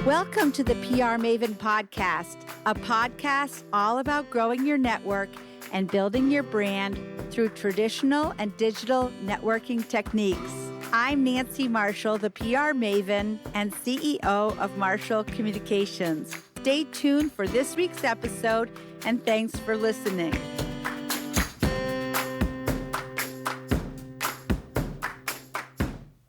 Welcome to the PR Maven Podcast, a podcast all about growing your network and building your brand through traditional and digital networking techniques. I'm Nancy Marshall, the PR Maven and CEO of Marshall Communications. Stay tuned for this week's episode, and thanks for listening.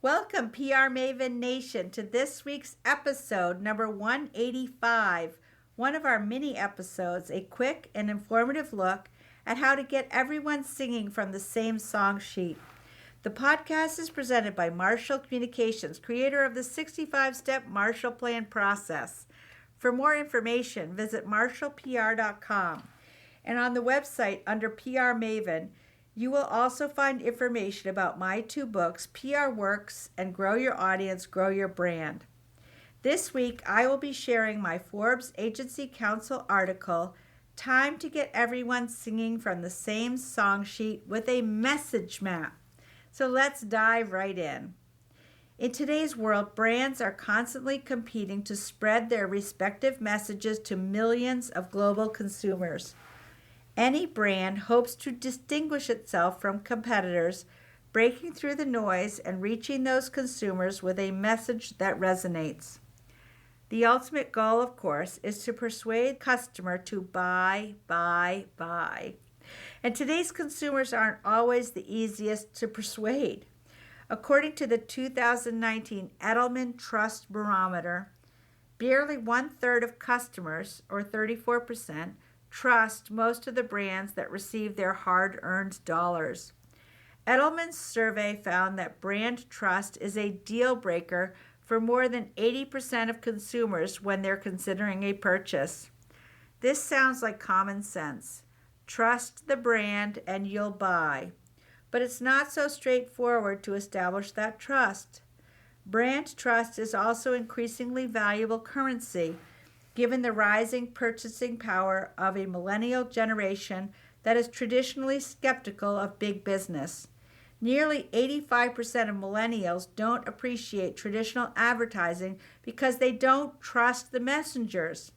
Welcome, PR Maven Nation, to this week's episode, number 185, one of our mini episodes, a quick and informative look at how to get everyone singing from the same song sheet. The podcast is presented by Marshall Communications, creator of the 65-step Marshall Plan process. For more information, visit marshallpr.com. And on the website under PR Maven, you will also find information about my two books, PR Works and Grow Your Audience, Grow Your Brand. This week, I will be sharing my Forbes Agency Council article, Time to Get Everyone Singing from the Same Song Sheet with a Message Map. So let's dive right in. In today's world, brands are constantly competing to spread their respective messages to millions of global consumers. Any brand hopes to distinguish itself from competitors, breaking through the noise and reaching those consumers with a message that resonates. The ultimate goal, of course, is to persuade customer to buy. And today's consumers aren't always the easiest to persuade. According to the 2019 Edelman Trust Barometer, barely 1/3 of customers, or 34%, trust most of the brands that receive their hard-earned dollars. Edelman's survey found that brand trust is a deal breaker for more than 80% of consumers when they're considering a purchase. This sounds like common sense. Trust the brand and you'll buy. But it's not so straightforward to establish that trust. Brand trust is also increasingly valuable currency, given the rising purchasing power of a millennial generation that is traditionally skeptical of big business. Nearly 85% of millennials don't appreciate traditional advertising because they don't trust the messengers.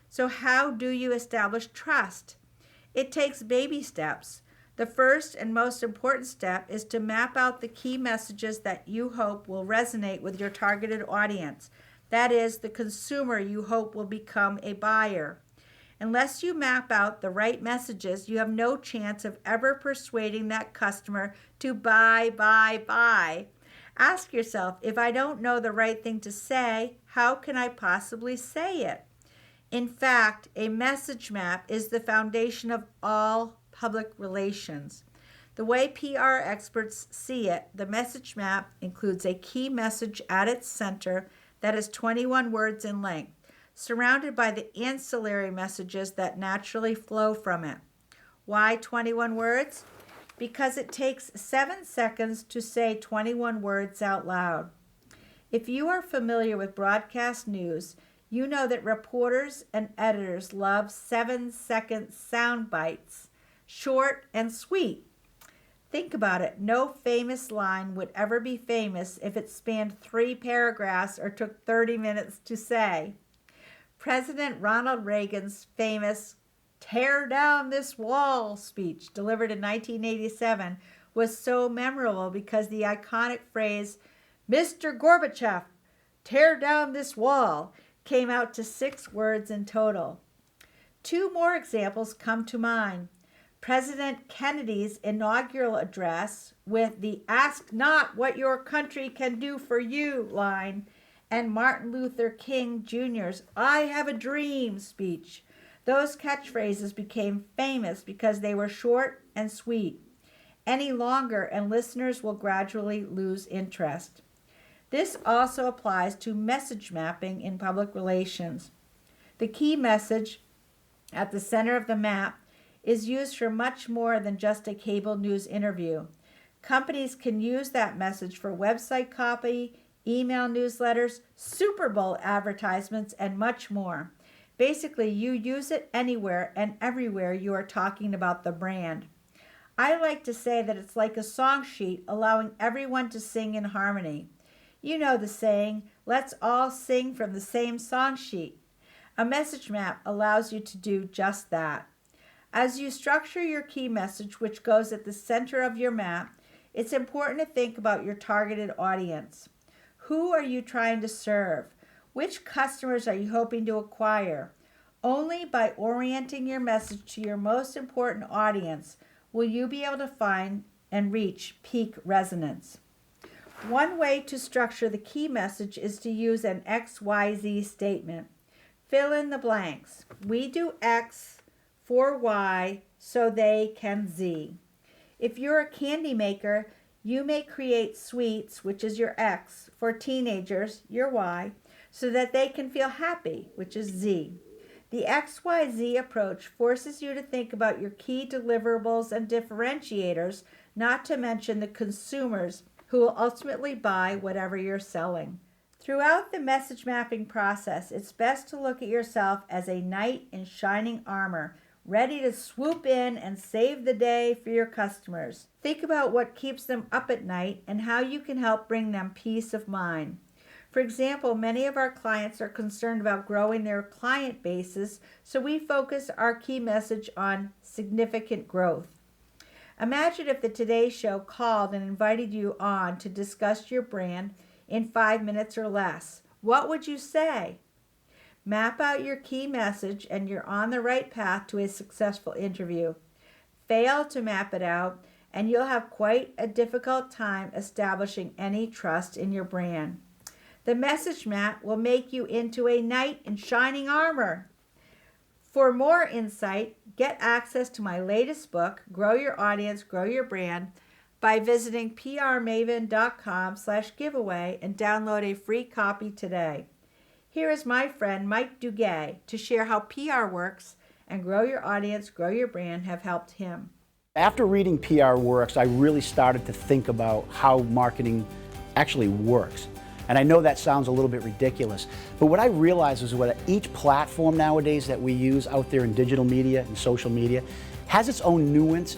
So how do you establish trust? It takes baby steps. The first and most important step is to map out the key messages that you hope will resonate with your targeted audience. That is, the consumer you hope will become a buyer. Unless you map out the right messages, you have no chance of ever persuading that customer to buy. Ask yourself, if I don't know the right thing to say, how can I possibly say it? In fact, a message map is the foundation of all public relations. The way PR experts see it, the message map includes a key message at its center that is 21 words in length, surrounded by the ancillary messages that naturally flow from it. Why 21 words? Because it takes 7 seconds to say 21 words out loud. If you are familiar with broadcast news, you know that reporters and editors love 7-second sound bites, short and sweet. Think about it. No famous line would ever be famous if it spanned 3 paragraphs or took 30 minutes to say. President Ronald Reagan's famous "Tear Down This Wall" speech, delivered in 1987, was so memorable because the iconic phrase, "Mr. Gorbachev, tear down this wall," came out to 6 words in total. 2 more examples come to mind. President Kennedy's inaugural address with the "Ask not what your country can do for you" line, and Martin Luther King Jr.'s "I have a dream" speech. Those catchphrases became famous because they were short and sweet. Any longer and listeners will gradually lose interest. This also applies to message mapping in public relations. The key message at the center of the map is used for much more than just a cable news interview. Companies can use that message for website copy, email newsletters, Super Bowl advertisements, and much more. Basically, you use it anywhere and everywhere you are talking about the brand. I like to say that it's like a song sheet allowing everyone to sing in harmony. You know the saying, let's all sing from the same song sheet. A message map allows you to do just that. As you structure your key message, which goes at the center of your map, it's important to think about your targeted audience. Who are you trying to serve? Which customers are you hoping to acquire? Only by orienting your message to your most important audience will you be able to find and reach peak resonance. One way to structure the key message is to use an XYZ statement. Fill in the blanks. We do X for Y so they can Z. If you're a candy maker, you may create sweets, which is your X, for teenagers, your Y, so that they can feel happy, which is Z. The XYZ approach forces you to think about your key deliverables and differentiators, not to mention the consumers who will ultimately buy whatever you're selling. Throughout the message mapping process, it's best to look at yourself as a knight in shining armor, ready to swoop in and save the day for your customers. Think about what keeps them up at night and how you can help bring them peace of mind. For example, many of our clients are concerned about growing their client bases, so we focus our key message on significant growth. Imagine if the Today Show called and invited you on to discuss your brand in 5 minutes or less. What would you say? Map out your key message and you're on the right path to a successful interview. Fail to map it out and you'll have quite a difficult time establishing any trust in your brand. The message map will make you into a knight in shining armor. For more insight, get access to my latest book, Grow Your Audience, Grow Your Brand, by visiting prmaven.com/giveaway and download a free copy today. Here is my friend Mike Duguay to share how PR Works and Grow Your Audience, Grow Your Brand have helped him. After reading PR Works, I really started to think about how marketing actually works. And I know that sounds a little bit ridiculous, but what I realized is that each platform nowadays that we use out there in digital media and social media has its own nuance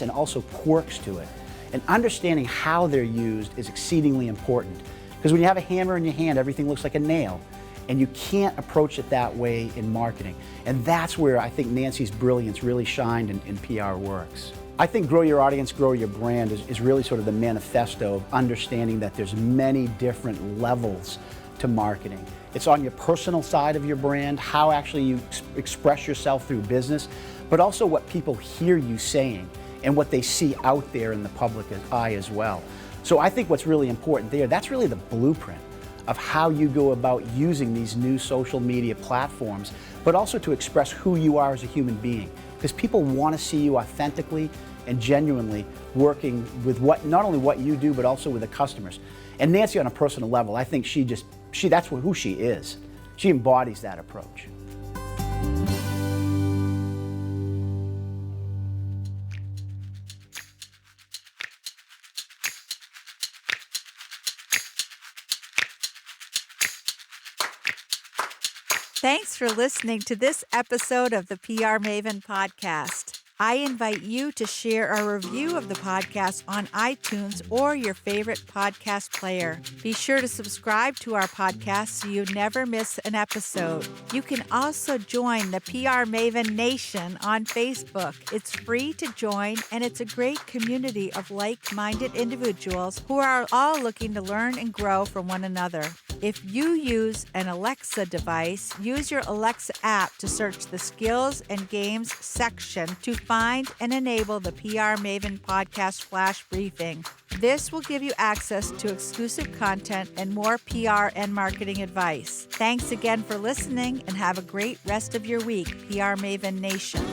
and also quirks to it. And understanding how they're used is exceedingly important. Because when you have a hammer in your hand, everything looks like a nail. And you can't approach it that way in marketing. And that's where I think Nancy's brilliance really shined in PR Works. I think Grow Your Audience, Grow Your Brand is really sort of the manifesto of understanding that there's many different levels to marketing. It's on your personal side of your brand, how actually you express yourself through business, but also what people hear you saying and what they see out there in the public eye as well. So I think what's really important there, that's really the blueprint of how you go about using these new social media platforms, but also to express who you are as a human being. Because people want to see you authentically and genuinely working with not only what you do, but also with the customers. And Nancy, on a personal level, I think that's who she is. She embodies that approach. Thanks for listening to this episode of the PR Maven podcast. I invite you to share a review of the podcast on iTunes or your favorite podcast player. Be sure to subscribe to our podcast so you never miss an episode. You can also join the PR Maven Nation on Facebook. It's free to join, and it's a great community of like-minded individuals who are all looking to learn and grow from one another. If you use an Alexa device, use your Alexa app to search the Skills and Games section to find and enable the PR Maven Podcast Flash Briefing. This will give you access to exclusive content and more PR and marketing advice. Thanks again for listening and have a great rest of your week, PR Maven Nation.